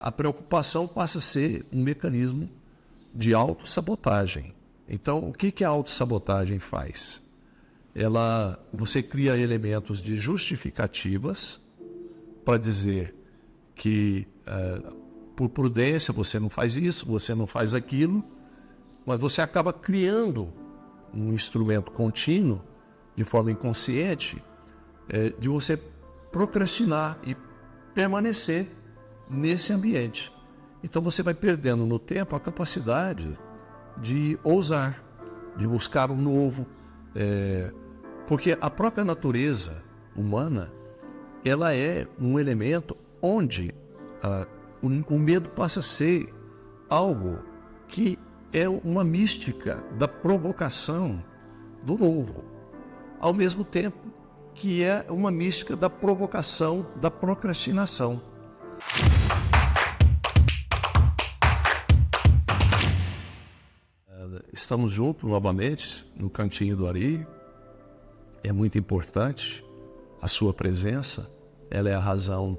a preocupação passa a ser um mecanismo de autossabotagem. Então, o que a autossabotagem faz? Você cria elementos de justificativas para dizer que, por prudência, você não faz isso, você não faz aquilo, mas você acaba criando um instrumento contínuo, de forma inconsciente, de você procrastinar e permanecer nesse ambiente. Então você vai perdendo no tempo a capacidade de ousar, de buscar o novo, porque a própria natureza humana, ela é um elemento onde o medo passa a ser algo que é uma mística da provocação do novo, ao mesmo tempo que é uma mística da provocação da procrastinação. Estamos juntos novamente no Cantinho do Ari. É muito importante a sua presença, ela é a razão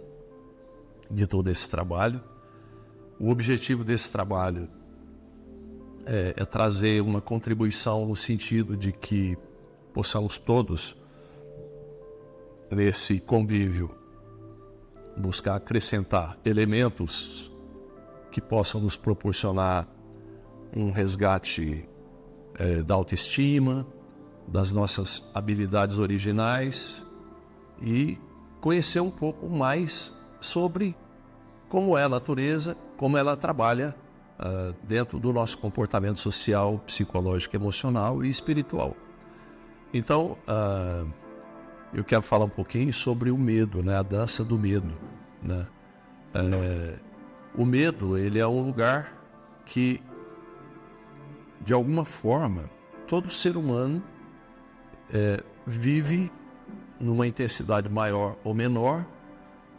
de todo esse trabalho. O objetivo desse trabalho é trazer uma contribuição no sentido de que possamos todos, nesse convívio, buscar acrescentar elementos que possam nos proporcionar um resgate da autoestima, das nossas habilidades originais e conhecer um pouco mais sobre como é a natureza, como ela trabalha dentro do nosso comportamento social, psicológico, emocional e espiritual. Então, eu quero falar um pouquinho sobre o medo, né? A dança do medo, né? O medo, ele é um lugar que, de alguma forma, todo ser humano vive numa intensidade maior ou menor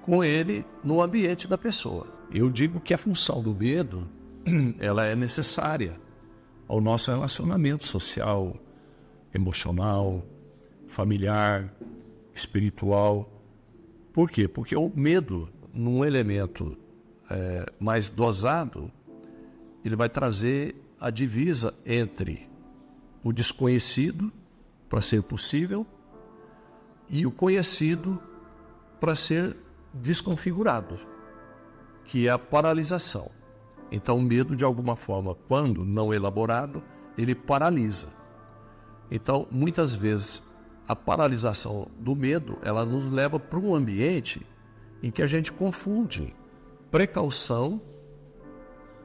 com ele no ambiente da pessoa. Eu digo que a função do medo, ela é necessária ao nosso relacionamento social, emocional, familiar, espiritual. Por quê? Porque o medo, num elemento mais dosado, ele vai trazer a divisa entre o desconhecido para ser possível e o conhecido para ser desconfigurado, que é a paralisação. Então o medo, de alguma forma, quando não elaborado, ele paralisa. Então, muitas vezes, a paralisação do medo, ela nos leva para um ambiente em que a gente confunde precaução,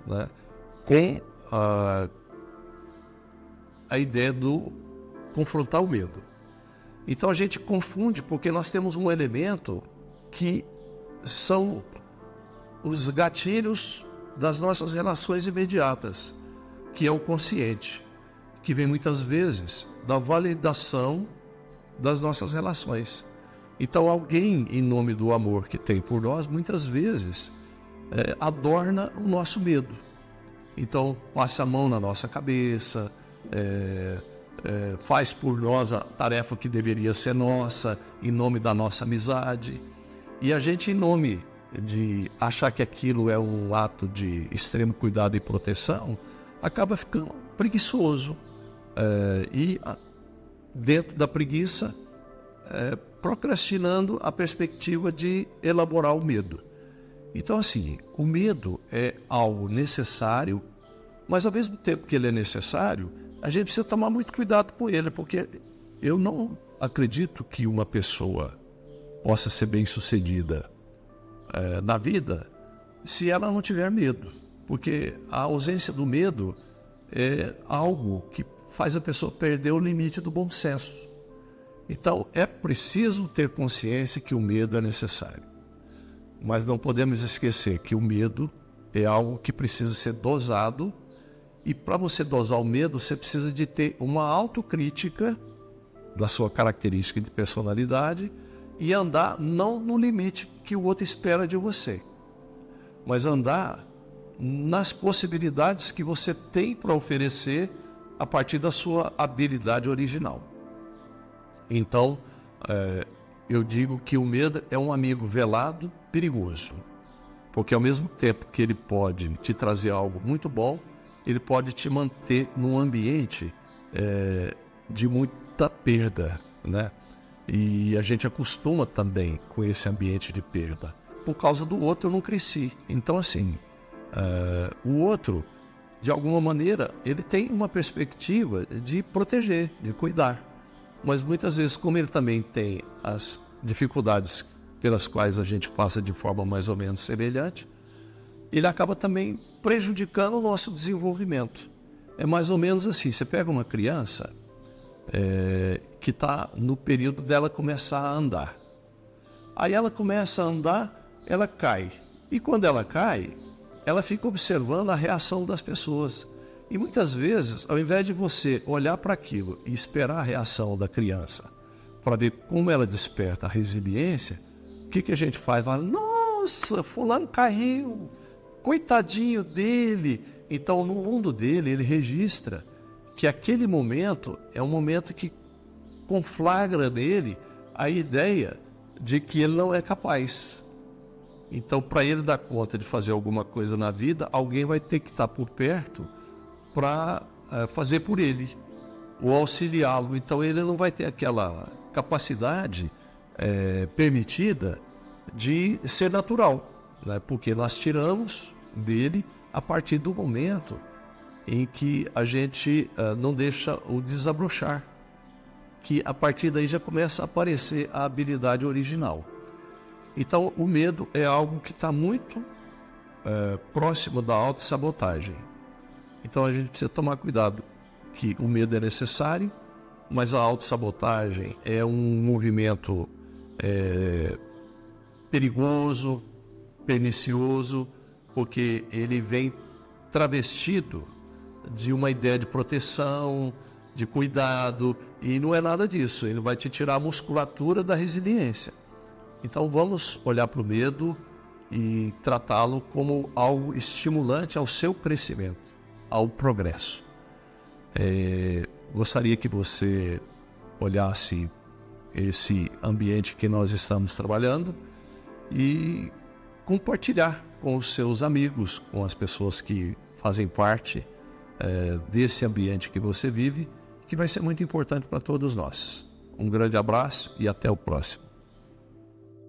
né, com a ideia do confrontar o medo. Então a gente confunde porque nós temos um elemento que são os gatilhos das nossas relações imediatas, que é o consciente, que vem muitas vezes da validação das nossas relações. Então alguém, em nome do amor que tem por nós, muitas vezes adorna o nosso medo. Então passa a mão na nossa cabeça, faz por nós a tarefa que deveria ser nossa, em nome da nossa amizade. E a gente, em nome de achar que aquilo é um ato de extremo cuidado e proteção, acaba ficando preguiçoso. E dentro da preguiça, procrastinando a perspectiva de elaborar o medo. Então, assim, o medo é algo necessário, mas ao mesmo tempo que ele é necessário, a gente precisa tomar muito cuidado com ele, porque eu não acredito que uma pessoa possa ser bem-sucedida na vida se ela não tiver medo, porque a ausência do medo é algo que faz a pessoa perder o limite do bom senso. Então, é preciso ter consciência que o medo é necessário. Mas não podemos esquecer que o medo é algo que precisa ser dosado, e para você dosar o medo, você precisa de ter uma autocrítica da sua característica de personalidade e andar não no limite que o outro espera de você, mas andar nas possibilidades que você tem para oferecer a partir da sua habilidade original. Então, eu digo que o medo é um amigo velado, perigoso, Porque ao mesmo tempo que ele pode te trazer algo muito bom, ele pode te manter num ambiente de muita perda, né? E a gente acostuma também com esse ambiente de perda. Por causa do outro eu não cresci. Então assim, o outro, de alguma maneira, ele tem uma perspectiva de proteger, de cuidar. Mas muitas vezes, como ele também tem as dificuldades pelas quais a gente passa de forma mais ou menos semelhante, ele acaba também prejudicando o nosso desenvolvimento. É mais ou menos assim, você pega uma criança que está no período dela começar a andar. Aí ela começa a andar, ela cai. E quando ela cai, ela fica observando a reação das pessoas. E muitas vezes, ao invés de você olhar para aquilo e esperar a reação da criança, para ver como ela desperta a resiliência, o que a gente faz? Fala, nossa, fulano caiu, coitadinho dele. Então, no mundo dele, ele registra que aquele momento é um momento que conflagra nele a ideia de que ele não é capaz. Então, para ele dar conta de fazer alguma coisa na vida, alguém vai ter que estar por perto para fazer por ele, ou auxiliá-lo. Então, ele não vai ter aquela capacidade permitida de ser natural, né? Porque nós tiramos dele a partir do momento em que a gente não deixa o desabrochar, que a partir daí já começa a aparecer a habilidade original. Então, o medo é algo que está muito próximo da autossabotagem. Então, a gente precisa tomar cuidado, que o medo é necessário, mas a autossabotagem é um movimento perigoso, pernicioso, porque ele vem travestido de uma ideia de proteção, de cuidado, e não é nada disso. Ele vai te tirar a musculatura da resiliência. Então vamos olhar para o medo e tratá-lo como algo estimulante ao seu crescimento, ao progresso. Gostaria que você olhasse esse ambiente que nós estamos trabalhando e compartilhar com os seus amigos, com as pessoas que fazem parte desse ambiente que você vive, que vai ser muito importante para todos nós. Um grande abraço e até o próximo.